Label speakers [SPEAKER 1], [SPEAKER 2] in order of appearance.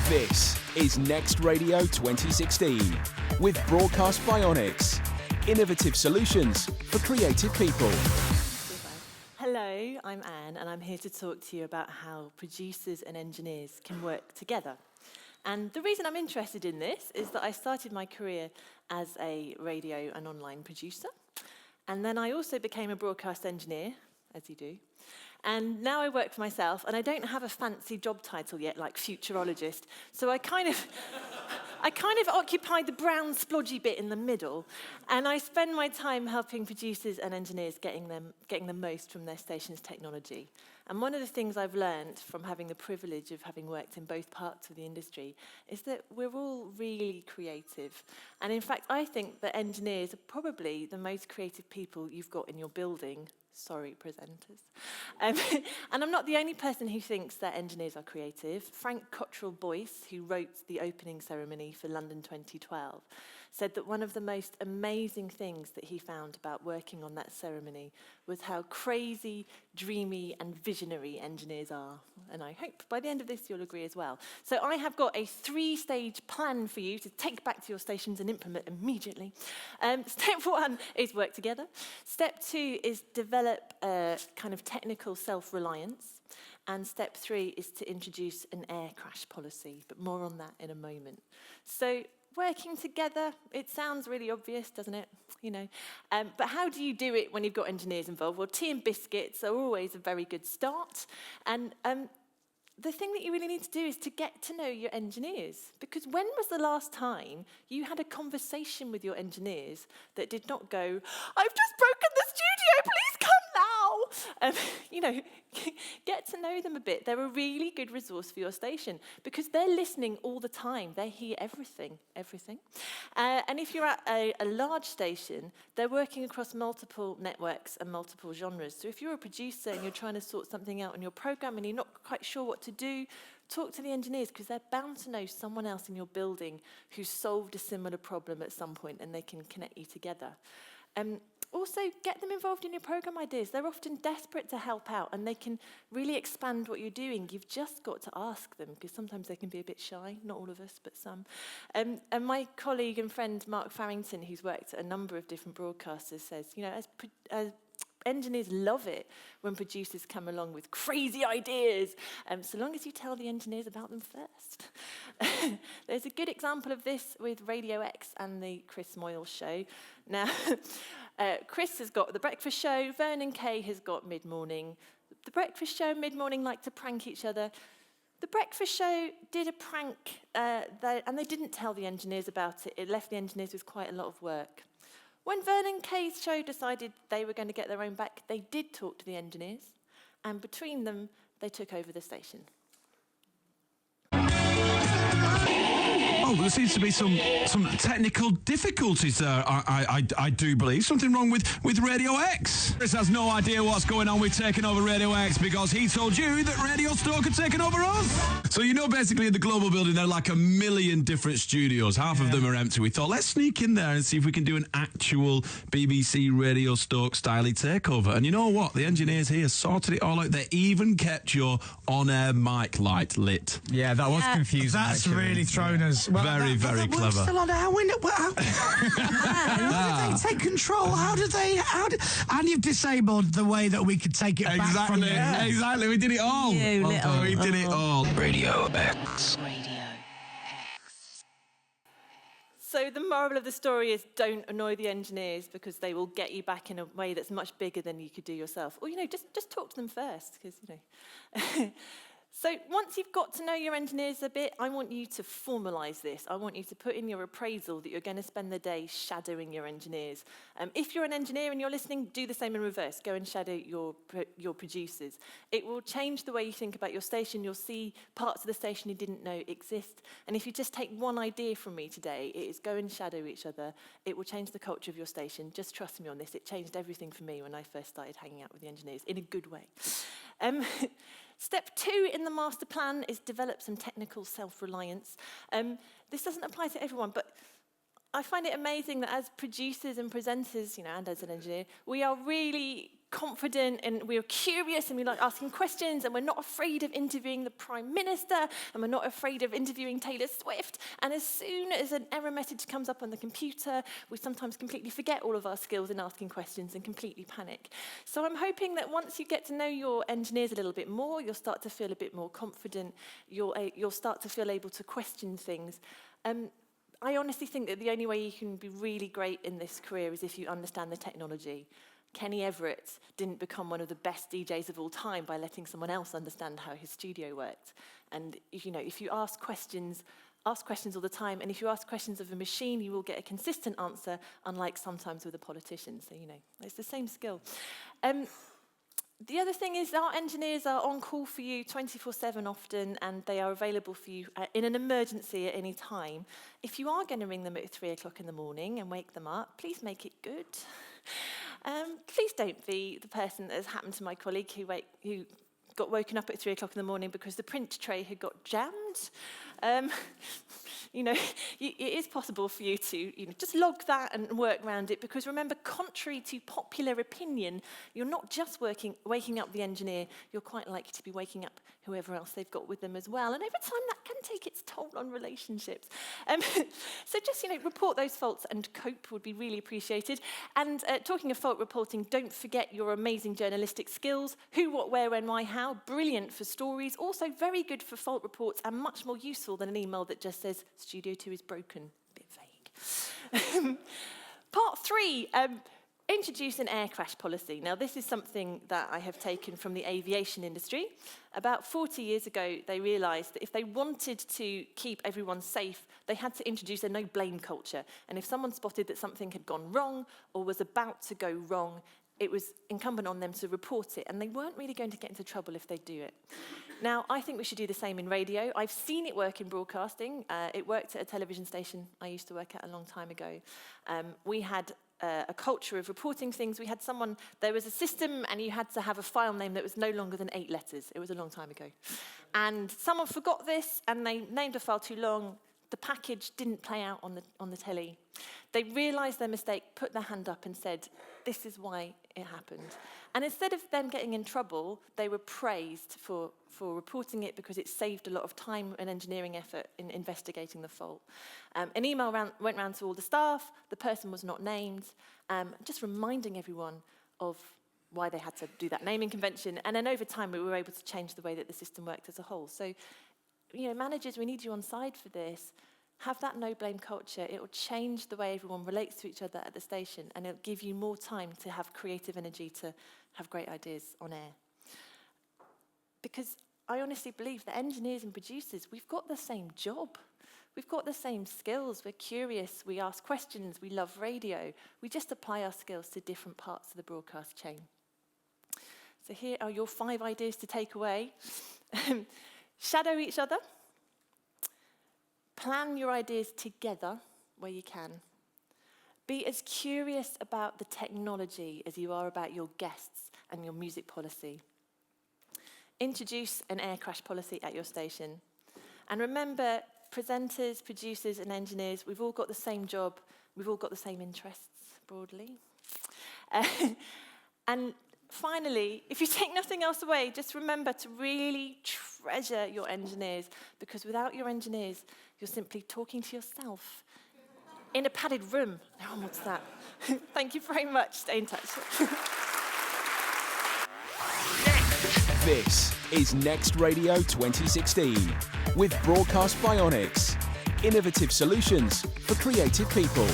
[SPEAKER 1] This is Next Radio 2016 with Broadcast Bionics. Innovative solutions for creative people.
[SPEAKER 2] Hello, I'm Anne, and I'm here to talk to you about how producers and engineers can work together. And the reason I'm interested in this is that I started my career as a radio and online producer. And then I also became a broadcast engineer, as you do. And now I work for myself, and I don't have a fancy job title yet, like futurologist. So I kind of occupy the brown splodgy bit in the middle, and I spend my time helping producers and engineers getting the most from their station's technology. And one of the things I've learned from having the privilege of having worked in both parts of the industry is that we're all really creative. And in fact, I think that engineers are probably the most creative people you've got in your building. Sorry, presenters. And I'm not the only person who thinks that engineers are creative. Frank Cottrell Boyce, who wrote the opening ceremony for London 2012, said that one of the most amazing things that he found about working on that ceremony was how crazy, dreamy, and visionary engineers are. And I hope by the end of this you'll agree as well. So I have got a 3-stage plan for you to take back to your stations and implement immediately. Step 1 is work together. Step 2 is develop a kind of technical self-reliance. And step 3 is to introduce an air crash policy, but more on that in a moment. So working together, it sounds really obvious, doesn't it? You know, but how do you do it when you've got engineers involved? Well, tea and biscuits are always a very good start. And the thing that you really need to do is to get to know your engineers. Because when was the last time you had a conversation with your engineers that did not go, "I've just broken the studio, please come now"? You know, get to know them a bit. They're a really good resource for your station because they're listening all the time. They hear everything. And if you're at a large station, they're working across multiple networks and multiple genres. So if you're a producer and you're trying to sort something out in your program and you're not quite sure what to do, talk to the engineers because they're bound to know someone else in your building who's solved a similar problem at some point and they can connect you together. Also, get them involved in your program ideas. They're often desperate to help out and they can really expand what you're doing. You've just got to ask them because sometimes they can be a bit shy, not all of us, but some. And my colleague and friend Mark Farrington, who's worked at a number of different broadcasters, says, you know, as engineers love it when producers come along with crazy ideas, so long as you tell the engineers about them first. There's a good example of this with Radio X and the Chris Moyle show. Now, Chris has got The Breakfast Show, Vernon Kay has got Mid-Morning. The Breakfast Show and Mid-Morning like to prank each other. The Breakfast Show did a prank, and they didn't tell the engineers about it. It left the engineers with quite a lot of work. When Vernon Kay's show decided they were going to get their own back, they did talk to the engineers, and between them, they took over the station.
[SPEAKER 3] Oh, there seems to be some technical difficulties there, I do believe. Something wrong with Radio X. Chris has no idea what's going on with taking over Radio X because he told you that Radio Stoke had taken over us. So you know basically in the global building there are like 1 million different studios. Half of them are empty. We thought, let's sneak in there and see if we can do an actual BBC Radio Stoke style takeover. And you know what? The engineers here sorted it all out. They even kept your on-air mic light lit.
[SPEAKER 4] Yeah, that was confusing.
[SPEAKER 5] That's really thrown us.
[SPEAKER 3] Well, very clever.
[SPEAKER 5] We're still on how did they take control? And you've disabled the way that we could take it back from there.
[SPEAKER 3] Exactly. We did it all. We did it all. Radio X.
[SPEAKER 2] So the moral of the story is don't annoy the engineers because they will get you back in a way that's much bigger than you could do yourself. Or, you know, just talk to them first because, you know. So once you've got to know your engineers a bit, I want you to formalise this. I want you to put in your appraisal that you're going to spend the day shadowing your engineers. If you're an engineer and you're listening, do the same in reverse. Go and shadow your producers. It will change the way you think about your station. You'll see parts of the station you didn't know exist. And if you just take one idea from me today, it is go and shadow each other. It will change the culture of your station. Just trust me on this. It changed everything for me when I first started hanging out with the engineers in a good way. Step 2 in the master plan is develop some technical self-reliance. This doesn't apply to everyone, but I find it amazing that as producers and presenters, and as an engineer, we are really confident and we're curious and we like asking questions and we're not afraid of interviewing the Prime Minister and we're not afraid of interviewing Taylor Swift. And as soon as an error message comes up on the computer, we sometimes completely forget all of our skills in asking questions and completely panic. So I'm hoping that once you get to know your engineers a little bit more, you'll start to feel a bit more confident, you'll start to feel able to question things. I honestly think that the only way you can be really great in this career is if you understand the technology. Kenny Everett didn't become one of the best DJs of all time by letting someone else understand how his studio worked. And if you ask questions all the time, and if you ask questions of a machine, you will get a consistent answer, unlike sometimes with a politician. So, it's the same skill. The other thing is our engineers are on call for you 24/7 often, and they are available for you in an emergency at any time. If you are going to ring them at 3 o'clock in the morning and wake them up, please make it good. Please don't be the person that has happened to my colleague who got woken up at 3 o'clock in the morning because the print tray had got jammed. It is possible for you to just log that and work around it, because remember, contrary to popular opinion, you're not just waking up the engineer, you're quite likely to be waking up whoever else they've got with them as well. And over time, that can take its toll on relationships. So just, report those faults and cope would be really appreciated. And talking of fault reporting, don't forget your amazing journalistic skills. Who, what, where, when, why, how. Brilliant for stories. Also very good for fault reports and much more useful than an email that just says, Studio 2 is broken. A bit vague. Part 3. Introduce an air crash policy. Now, this is something that I have taken from the aviation industry. About 40 years ago, they realised that if they wanted to keep everyone safe, they had to introduce a no-blame culture. And if someone spotted that something had gone wrong or was about to go wrong, it was incumbent on them to report it, and they weren't really going to get into trouble if they do it. Now, I think we should do the same in radio. I've seen it work in broadcasting. It worked at a television station I used to work at a long time ago. We had a culture of reporting things. There was a system, and you had to have a file name that was no longer than 8 letters. It was a long time ago. And someone forgot this, and they named a file too long. The package didn't play out on the telly. They realised their mistake, put their hand up and said, this is why it happened. And instead of them getting in trouble, they were praised for reporting it because it saved a lot of time and engineering effort in investigating the fault. An email went round to all the staff. The person was not named, just reminding everyone of why they had to do that naming convention. And then over time, we were able to change the way that the system worked as a whole. So, managers, we need you on side for this. Have that no-blame culture. It will change the way everyone relates to each other at the station, and it'll give you more time to have creative energy to have great ideas on air. Because I honestly believe that engineers and producers, we've got the same job. We've got the same skills. We're curious. We ask questions. We love radio. We just apply our skills to different parts of the broadcast chain. So here are your 5 ideas to take away. Shadow each other. Plan your ideas together where you can. Be as curious about the technology as you are about your guests and your music policy. Introduce an air crash policy at your station. And remember, presenters, producers, and engineers, we've all got the same job. We've all got the same interests, broadly. And finally, if you take nothing else away, just remember to really treasure your engineers, because without your engineers, you're simply talking to yourself in a padded room. No one wants that. Thank you very much. Stay in touch.
[SPEAKER 1] This is Next Radio 2016 with Broadcast Bionics. Innovative solutions for creative people.